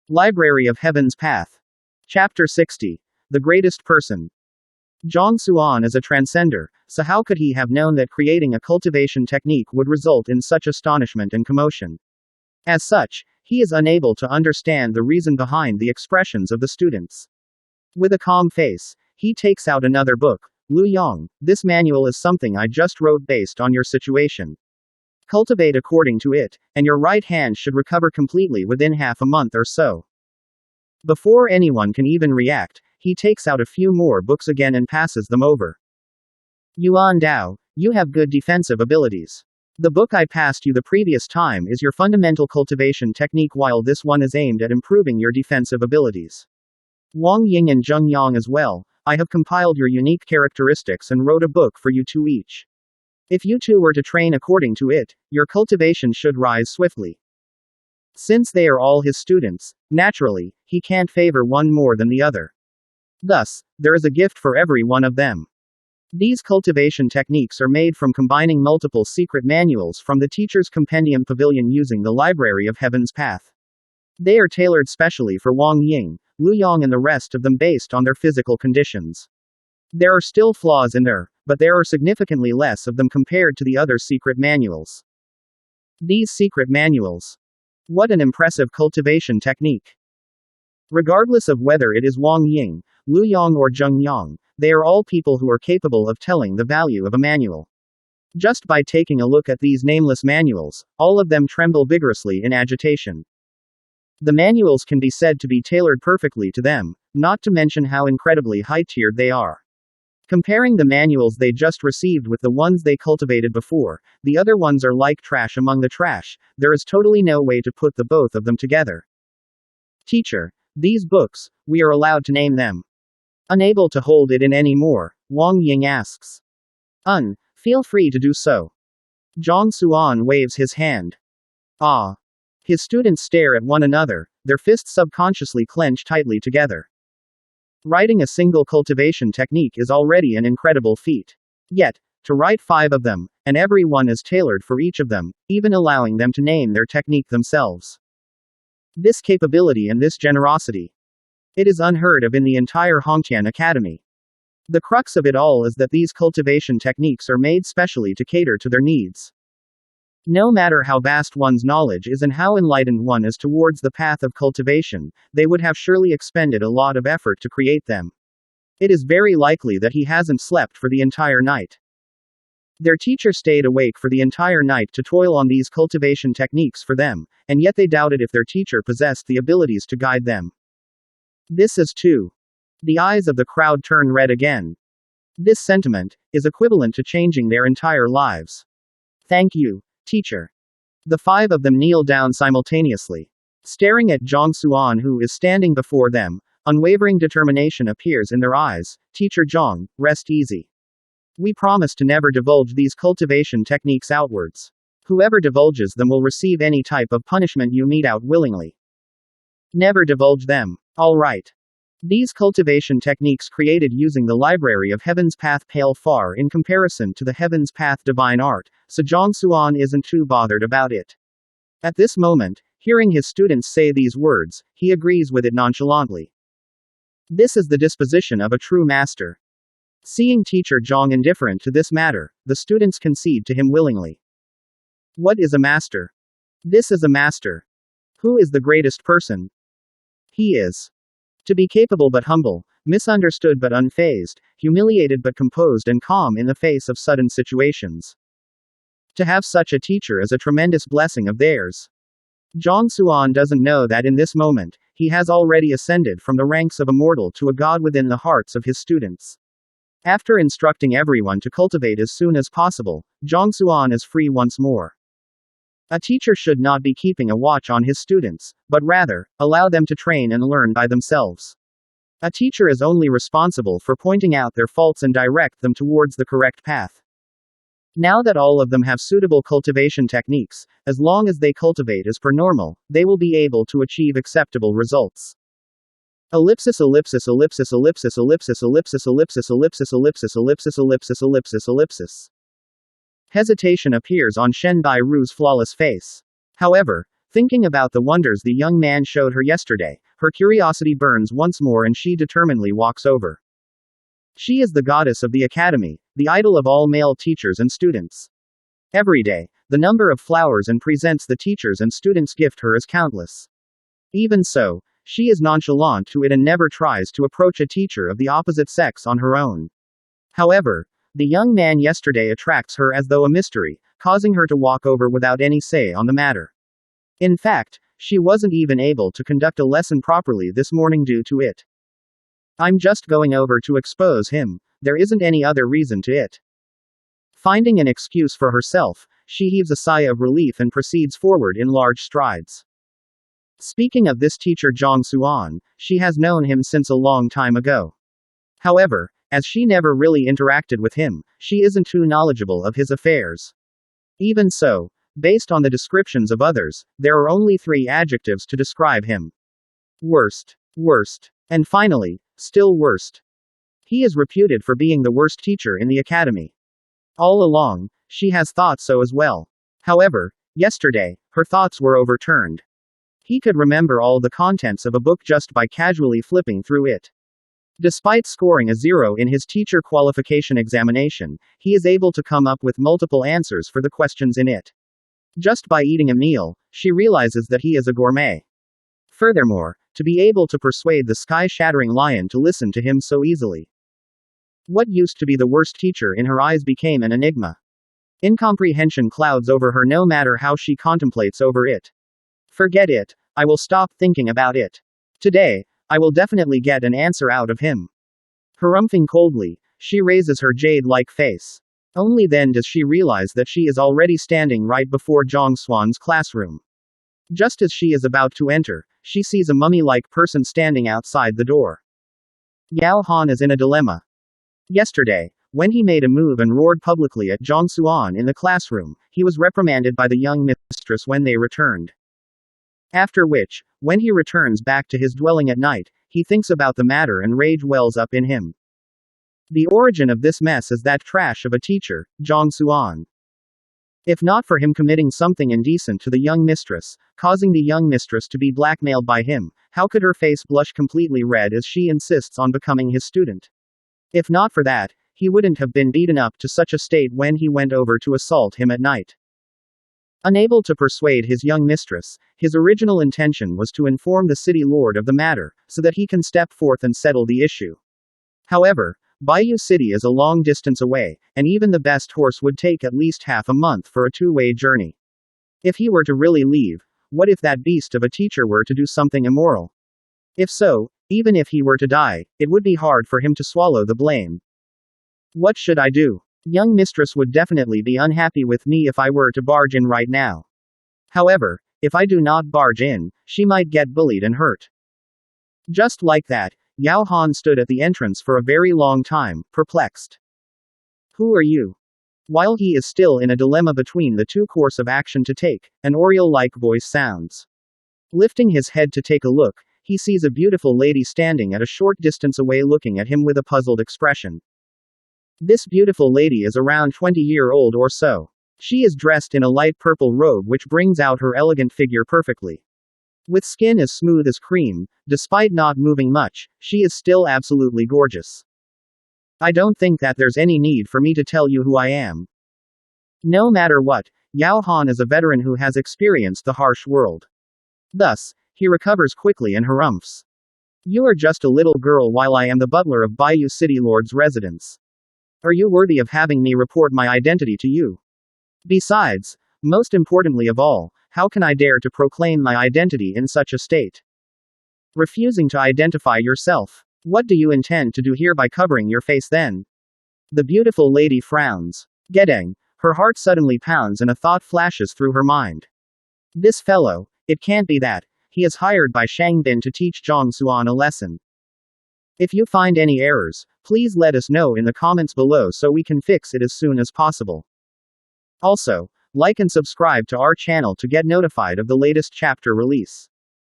Library of Heaven's Path. Chapter 60. The Greatest Person. Zhang Xuan is a transcender, so how could he have known that creating a cultivation technique would result in such astonishment and commotion? As such, he is unable to understand the reason behind the expressions of the students. With a calm face, he takes out another book. Linglong, this manual is something I just wrote based on your situation. Cultivate according to it, and your right hand should recover completely within half a month or so. Before anyone can even react, he takes out a few more books again and passes them over. Yuan Dao, you have good defensive abilities. The book I passed you the previous time is your fundamental cultivation technique, while this one is aimed at improving your defensive abilities. Wang Ying and Zheng Yang as well, I have compiled your unique characteristics and wrote a book for you two each. If you two were to train according to it, your cultivation should rise swiftly. Since they are all his students, naturally, he can't favor one more than the other. Thus, there is a gift for every one of them. These cultivation techniques are made from combining multiple secret manuals from the teacher's compendium pavilion using the Library of Heaven's Path. They are tailored specially for Wang Ying, Linglong and the rest of them based on their physical conditions. There are still flaws in there, but there are significantly less of them compared to the other secret manuals. These secret manuals. What an impressive cultivation technique. Regardless of whether it is Wang Ying, Linglong or Zheng Yang, they are all people who are capable of telling the value of a manual. Just by taking a look at these nameless manuals, all of them tremble vigorously in agitation. The manuals can be said to be tailored perfectly to them, not to mention how incredibly high-tiered they are. Comparing the manuals they just received with the ones they cultivated before, the other ones are like trash among the trash. There is totally no way to put the both of them together. Teacher, these books, we are allowed to name them. Unable to hold it in any more, Wang Ying asks. Feel free to do so. Zhang Xuan waves his hand. Ah. His students stare at one another, their fists subconsciously clench tightly together. Writing a single cultivation technique is already an incredible feat. Yet, to write 5 of them, and every one is tailored for each of them, even allowing them to name their technique themselves. This capability and this generosity. It is unheard of in the entire Haotian Academy. The crux of it all is that these cultivation techniques are made specially to cater to their needs. No matter how vast one's knowledge is and how enlightened one is towards the path of cultivation, they would have surely expended a lot of effort to create them. It is very likely that he hasn't slept for the entire night. Their teacher stayed awake for the entire night to toil on these cultivation techniques for them, and yet they doubted if their teacher possessed the abilities to guide them. This is too. The eyes of the crowd turn red again. This sentiment is equivalent to changing their entire lives. Thank you, teacher. The 5 of them kneel down simultaneously. Staring at Zhang Xuan, who is standing before them, unwavering determination appears in their eyes. Teacher Zhang, rest easy. We promise to never divulge these cultivation techniques outwards. Whoever divulges them will receive any type of punishment you mete out willingly. Never divulge them. All right. These cultivation techniques created using the Library of Heaven's Path pale far in comparison to the Heaven's Path divine art, so Zhang Xuan isn't too bothered about it. At this moment, hearing his students say these words, he agrees with it nonchalantly. This is the disposition of a true master. Seeing teacher Zhang indifferent to this matter, the students concede to him willingly. What is a master? This is a master. Who is the greatest person? He is. To be capable but humble, misunderstood but unfazed, humiliated but composed and calm in the face of sudden situations. To have such a teacher is a tremendous blessing of theirs. Zhang Xuan doesn't know that in this moment, he has already ascended from the ranks of a mortal to a god within the hearts of his students. After instructing everyone to cultivate as soon as possible, Zhang Xuan is free once more. A teacher should not be keeping a watch on his students, but rather, allow them to train and learn by themselves. A teacher is only responsible for pointing out their faults and direct them towards the correct path. Now that all of them have suitable cultivation techniques, as long as they cultivate as per normal, they will be able to achieve acceptable results. Ellipsis ellipsis ellipsis ellipsis ellipsis ellipsis ellipsis ellipsis ellipsis ellipsis ellipsis ellipsis ellipsis. Hesitation appears on Shen Bai Ru's flawless face. However, Thinking about the wonders the young man showed her yesterday, her curiosity burns once more and she determinedly walks over. She is the goddess of the academy, the idol of all male teachers and students. Every day, the number of flowers and presents the teachers and students gift her is countless. Even so, she is nonchalant to it and never tries to approach a teacher of the opposite sex on her own. However, the young man yesterday attracts her as though a mystery, causing her to walk over without any say on the matter. In fact, she wasn't even able to conduct a lesson properly this morning due to it. I'm just going over to expose him, there isn't any other reason to it. Finding an excuse for herself, she heaves a sigh of relief and proceeds forward in large strides. Speaking of this teacher Zhang Xuan, she has known him since a long time ago. However, as she never really interacted with him, she isn't too knowledgeable of his affairs. Even so, based on the descriptions of others, there are only 3 adjectives to describe him. Worst, worst, and finally, still worst. He is reputed for being the worst teacher in the academy. All along, she has thought so as well. However, yesterday, her thoughts were overturned. He could remember all the contents of a book just by casually flipping through it. Despite scoring a 0 in his teacher qualification examination, he is able to come up with multiple answers for the questions in it. Just by eating a meal, she realizes that he is a gourmet. Furthermore, to be able to persuade the sky-shattering lion to listen to him so easily. What used to be the worst teacher in her eyes became an enigma. Incomprehension clouds over her no matter how she contemplates over it. Forget it, I will stop thinking about it. Today, I will definitely get an answer out of him. Harumphing coldly, she raises her jade-like face. Only then does she realize that she is already standing right before Zhang Xuan's classroom. Just as she is about to enter, she sees a mummy-like person standing outside the door. Yao Han is in a dilemma. Yesterday, when he made a move and roared publicly at Zhang Xuan in the classroom, he was reprimanded by the young mistress when they returned. After which, when he returns back to his dwelling at night, he thinks about the matter and rage wells up in him. The origin of this mess is that trash of a teacher, Zhang Xuan. If not for him committing something indecent to the young mistress, causing the young mistress to be blackmailed by him, how could her face blush completely red as she insists on becoming his student? If not for that, he wouldn't have been beaten up to such a state when he went over to assault him at night. Unable to persuade his young mistress, his original intention was to inform the city lord of the matter, so that he can step forth and settle the issue. However, Baiyu City is a long distance away, and even the best horse would take at least half a month for a 2-way journey. If he were to really leave, what if that beast of a teacher were to do something immoral? If so, even if he were to die, it would be hard for him to swallow the blame. What should I do? Young mistress would definitely be unhappy with me if I were to barge in right now. However, if I do not barge in, she might get bullied and hurt. Just like that, Yao Han stood at the entrance for a very long time, perplexed. Who are you? While he is still in a dilemma between the 2 course of action to take, an Oriole-like voice sounds. Lifting his head to take a look, he sees a beautiful lady standing at a short distance away looking at him with a puzzled expression. This beautiful lady is around 20-year-old or so. She is dressed in a light purple robe which brings out her elegant figure perfectly. With skin as smooth as cream, despite not moving much, she is still absolutely gorgeous. I don't think that there's any need for me to tell you who I am. No matter what, Yao Han is a veteran who has experienced the harsh world. Thus, he recovers quickly and harumphs. You are just a little girl while I am the butler of Baiyu City Lord's residence. Are you worthy of having me report my identity to you? Besides, most importantly of all, how can I dare to proclaim my identity in such a state? Refusing to identify yourself. What do you intend to do here by covering your face then? The beautiful lady frowns. Getting. Her heart suddenly pounds and a thought flashes through her mind. This fellow, it can't be that. He is hired by Shangbin to teach Zhang Xuan a lesson. If you find any errors, please let us know in the comments below so we can fix it as soon as possible. Also, like and subscribe to our channel to get notified of the latest chapter release.